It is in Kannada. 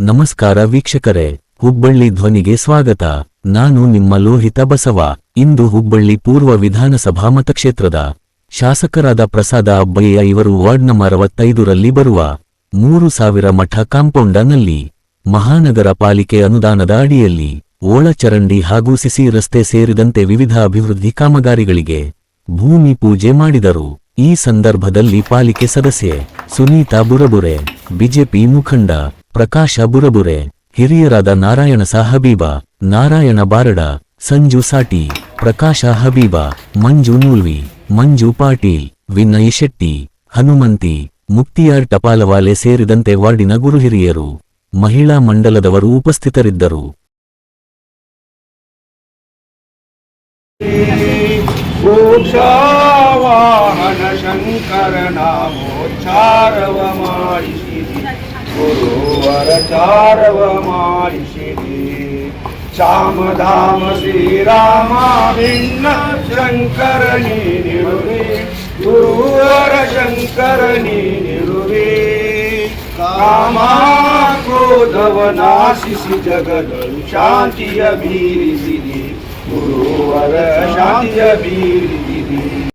ನಮಸ್ಕಾರ ವೀಕ್ಷಕರೇ, ಹುಬ್ಬಳ್ಳಿ ಧ್ವನಿಗೆ ಸ್ವಾಗತ. ನಾನು ನಿಮ್ಮ ಲೋಹಿತ ಬಸವ. ಇಂದು ಹುಬ್ಬಳ್ಳಿ ಪೂರ್ವ ವಿಧಾನಸಭಾ ಮತಕ್ಷೇತ್ರದ ಶಾಸಕರಾದ ಪ್ರಸಾದ ಅಬ್ಬಯ್ಯ ಇವರು ವಾರ್ಡ್ ನಂಬರ್ 65ರಲ್ಲಿ ಬರುವ 3000 ಮಠ ಕಾಂಪೌಂಡನಲ್ಲಿ ಮಹಾನಗರ ಪಾಲಿಕೆ ಅನುದಾನದ ಅಡಿಯಲ್ಲಿ ಓಳಚರಂಡಿ ಹಾಗೂ ಸಿಸಿ ರಸ್ತೆ ಸೇರಿದಂತೆ ವಿವಿಧ ಅಭಿವೃದ್ಧಿ ಕಾಮಗಾರಿಗಳಿಗೆ ಭೂಮಿ ಪೂಜೆ ಮಾಡಿದರು. ಈ ಸಂದರ್ಭದಲ್ಲಿ ಪಾಲಿಕೆ ಸದಸ್ಯೆ ಸುನೀತಾ ಬುರಬುರೆ, ಬಿಜೆಪಿ ಮುಖಂಡ ಪ್ರಕಾಶ ಬುರಬುರೆ, ಹಿರಿಯರಾದ ನಾರಾಯಣ ಹಬೀಬ, ನಾರಾಯಣ ಬಾರಡ, ಸಂಜು ಸಾಟಿ, ಪ್ರಕಾಶ ಹಬೀಬ, ಮಂಜು ನೂಲ್ವಿ, ಮಂಜು ಪಾಟೀಲ್, ವಿನಯ್ ಶೆಟ್ಟಿ, ಹನುಮಂತಿ, ಮುಕ್ತಿಯಾರ್ ಟಪಾಲವಾಲೆ ಸೇರಿದಂತೆ ವಾರ್ಡಿನ ಗುರು ಹಿರಿಯರು, ಮಹಿಳಾ ಮಂಡಲದವರು ಉಪಸ್ಥಿತರಿದ್ದರು. ಮೋಕ್ಷವಾಹನ ಶಂಕರ ನಾಮೋಚ್ಚಾರವ ಮಾಡಿಸಿರಿ, ಗುರುವರ ಚಾರವ ಮಾಡಿಸಿರಿ. ಚಾಮಧಾಮ ಶ್ರೀರಾಮ ಭಿನ್ನ ಶಂಕರ ನೀನಿರುವೆ, ಗುರುವರ ಶಂಕರ ನೀನಿರುವೆ. ಕಾಮ ಕ್ರೋಧವ ನಾಶಿಸಿ ಜಗದಳು ಶಾಂತಿಯ ಬೀರಿಸಿರಿ, ಗುರುವರ ಶಾಂತಿಯ ಬೀರಿಸಿರಿ.